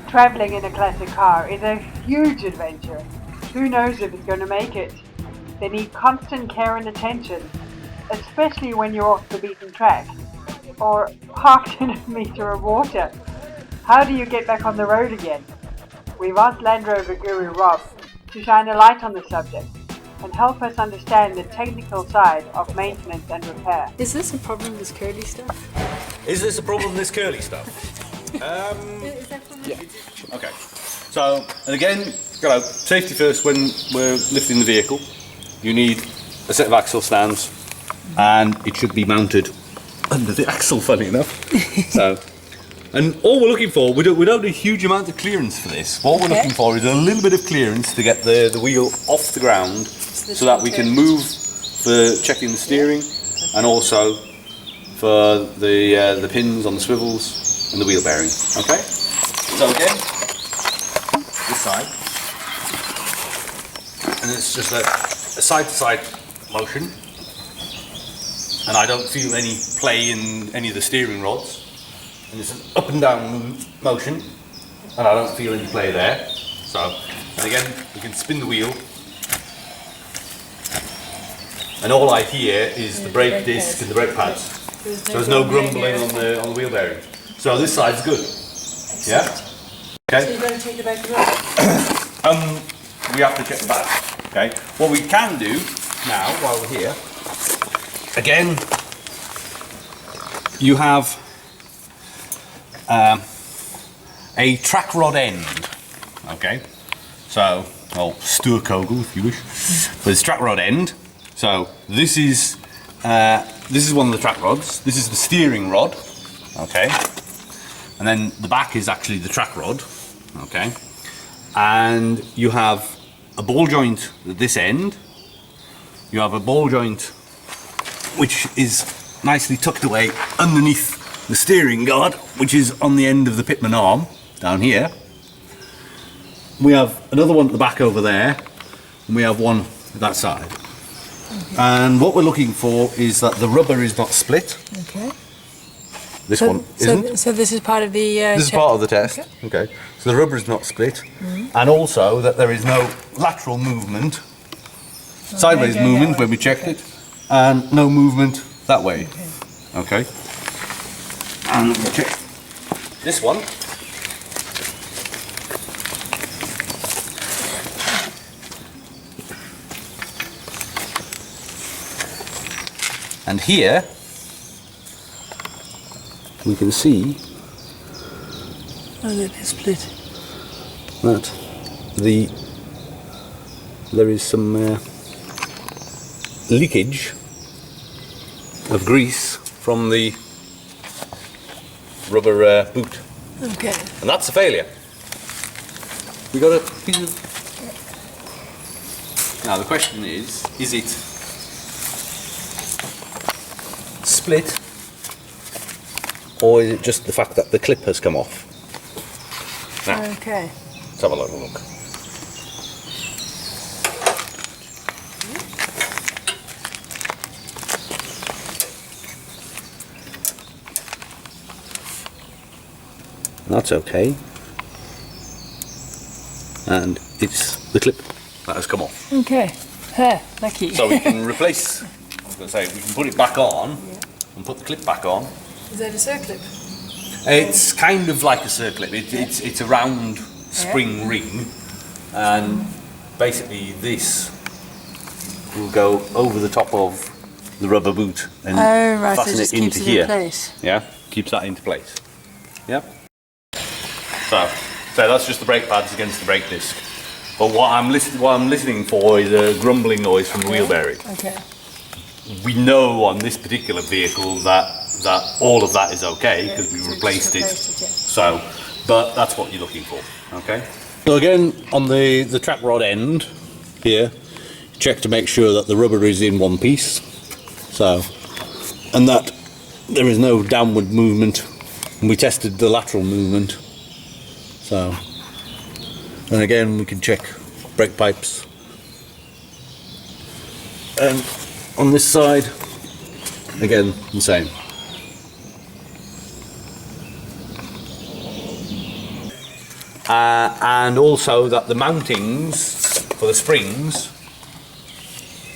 Traveling in a classic car is a huge adventure. Who knows if it's going to make it? They need constant care and attention, especially when you're off the beaten track or parked in a meter of water. How do you get back on the road again? We've asked Land Rover guru Rob to shine a light on the subject and help us understand the technical side of maintenance and repair. Is this a problem, this curly stuff? Is this a problem, this curly stuff? Is that from Yeah. Okay. So, and again, safety first when we're lifting the vehicle. You need a set of axle stands, and it should be mounted under the axle, funny enough. So, and all we're looking for, we don't need a huge amount of clearance for this. What we're looking for is a little bit of clearance to get the wheel off the ground, so that we can move for checking the steering, and also for the pins on the swivels and the wheel bearing. Okay. So again, this side, and it's just a side-to-side motion, and I don't feel any play in any of the steering rods, and it's an up and down motion, and I don't feel any play there. So, and again, we can spin the wheel, and all I hear is the brake disc and the brake pads. So there's no grumbling on the wheel bearing. So this side's good. Yeah? Okay. So you're going to take the back of the road? We have to check the back. Okay. What we can do now, while we're here, again, you have a track rod end. Okay. So, or stuurkogel if you wish. But it's track rod end. So this is one of the track rods. This is the steering rod. Okay. And then the back is actually the track rod. Okay. And you have a ball joint at this end. You have a ball joint which is nicely tucked away underneath the steering guard, which is on the end of the pitman arm down here. We have another one at the back over there, and we have one at that side. Okay. And what we're looking for is that the rubber is not split. Okay. This one isn't. So this is part of the This is part of the test. Okay. So the rubber is not split, and also that there is no lateral movement, sideways movement when we checked it, and no movement that way. Okay. And we'll check this one. And here we can see that is split. that there is some leakage of grease from the rubber boot. Okay. And that's a failure. We got a piece of... Now the question is it split, or is it just the fact that the clip has come off? Now, Okay. let's have a look. That's okay. And it's the clip that has come off. Okay. Lucky. So we can replace, I was going to say, we can put it back on and put the clip back on. Is that a circlip? It's kind of like a circlip. It's a round spring ring, and basically this will go over the top of the rubber boot and fasten so it just it into keeps it here. in place. Yeah, keeps that into place. Yep. So that's just the brake pads against the brake disc. But what I'm listening for is a grumbling noise from the wheel bearing. Okay. We know on this particular vehicle that all of that is okay because we replaced it. So, but that's what you're looking for. Okay. So again, on the track rod end here, check to make sure that the rubber is in one piece. So, and that there is no downward movement. And we tested the lateral movement. So, and again we can check brake pipes. And on this side, again the same. and also that the mountings for the springs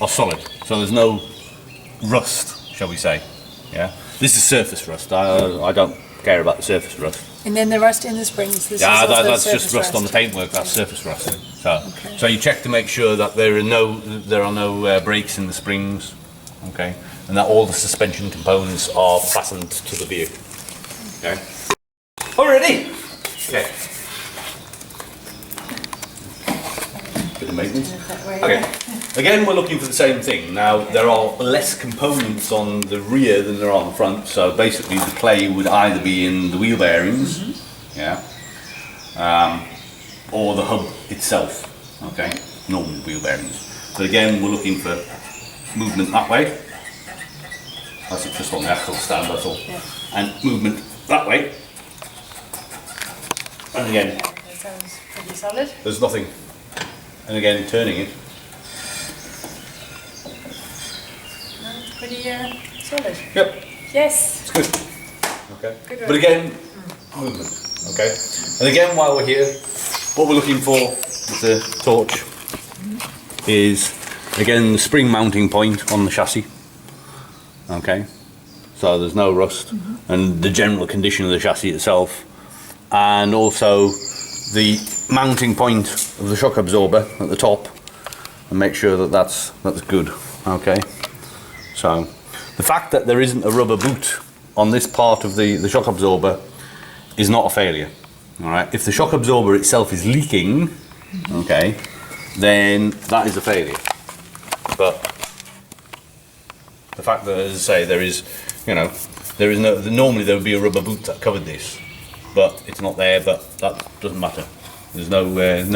are solid, so there's no rust, shall we say. Yeah, this is surface rust. I don't care about the surface rust. And then the rust in the springs. This Yeah, is also that's surface just rust on the paintwork. That's surface rust. So you check to make sure that there are no breaks in the springs, okay, and that all the suspension components are fastened to the vehicle. Okay. Already. Okay. Bit of maintenance. Okay. Again, we're looking for the same thing. Now, there are less components on the rear than there are on the front, so basically the clay would either be in the wheel bearings, yeah, or the hub itself, okay, normal wheel bearings. So again, we're looking for movement that way. That's just on the axle stand, that's all. Yeah. And movement that way. And again, that sounds pretty solid. there's nothing. And again, turning it. It's pretty solid. Yep. Yes. It's good. Okay. Good But work. again, movement. Okay. And again, while we're here, what we're looking for with the torch is again the spring mounting point on the chassis. Okay. So there's no rust, and the general condition of the chassis itself, and also the mounting point of the shock absorber at the top, and make sure that that's good. Okay. So the fact that there isn't a rubber boot on this part of the shock absorber is not a failure. All right. If the shock absorber itself is leaking, okay, then that is a failure. But the fact that, as I say, there is no. Normally there would be a rubber boot that covered this, but it's not there. But that doesn't matter. There's no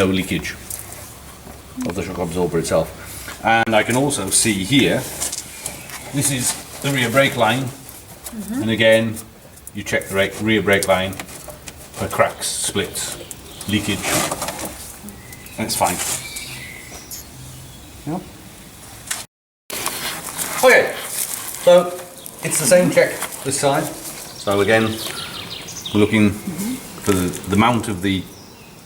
leakage of the shock absorber itself. And I can also see here. This is the rear brake line, and again, you check the rear brake line for cracks, splits, leakage, and it's fine. Yeah. Okay, so it's the same check this side. So again, we're looking for the mount of the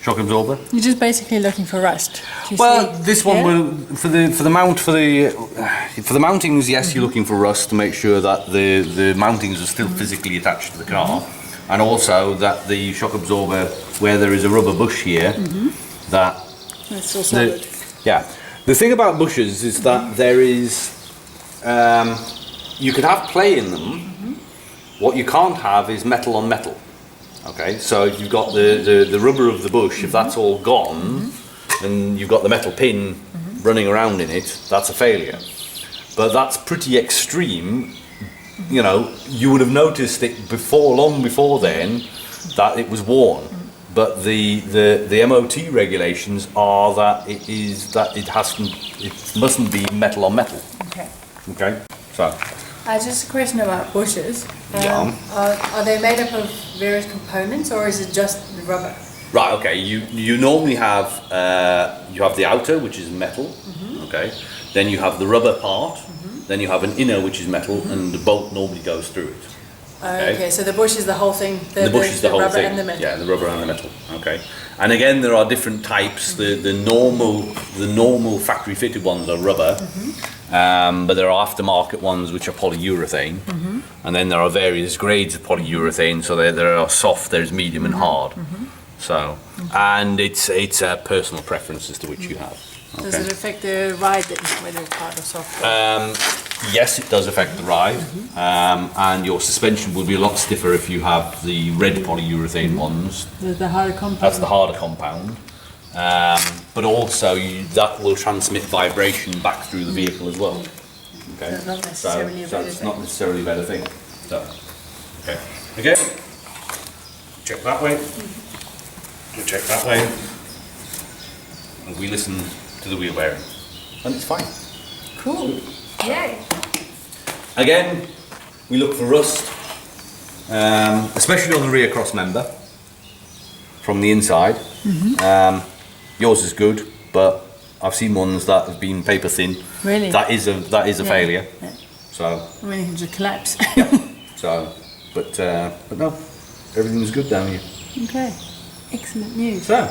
shock absorber. You're just basically looking for rust. Do you Well, see? this one Yeah? will for the mount for the mountings. Yes, you're looking for rust to make sure that the mountings are still physically attached to the car, and also that the shock absorber, where there is a rubber bush here, that That's still solid. yeah. The thing about bushes is that there is you could have play in them. What you can't have is metal on metal. Okay, so if you've got the rubber of the bush, if that's all gone, then you've got the metal pin running around in it, that's a failure. But that's pretty extreme. You know, you would have noticed it long before then, that it was worn. But the MOT regulations are that it mustn't be metal on metal. Okay. Okay, so. Just a question about bushes. Yeah. Are they made up of various components, or is it just the rubber? Right. Okay. You normally have you have the outer, which is metal. Okay. Then you have the rubber part. Then you have an inner, which is metal, and the bolt normally goes through it. Okay. So the bush is the whole thing. The bush is the whole rubber thing. and the metal. Yeah, the rubber and the metal. Okay. And again, there are different types. The normal factory fitted ones are rubber, but there are aftermarket ones which are polyurethane, and then there are various grades of polyurethane. So there are soft, there's medium, and hard. So, and it's a personal preference as to which you have. Okay. Does it affect the ride then, whether it's hard or soft? Yes, it does affect the ride, and your suspension will be a lot stiffer if you have the red polyurethane ones. The harder compound. That's the harder compound. But also that will transmit vibration back through the vehicle as well. Okay. So not necessarily a better it's thing. not necessarily a better thing. So, okay. Again, check that way. Check that way. And we listen to the wheel bearing, and it's fine. Cool. Yay. Again, we look for rust, especially on the rear cross member from the inside. Yours is good, but I've seen ones that have been paper thin. Really? That is a failure. Yeah. So, I mean, it can just collapse. so, but no, everything's good down here. Okay. Excellent news. So,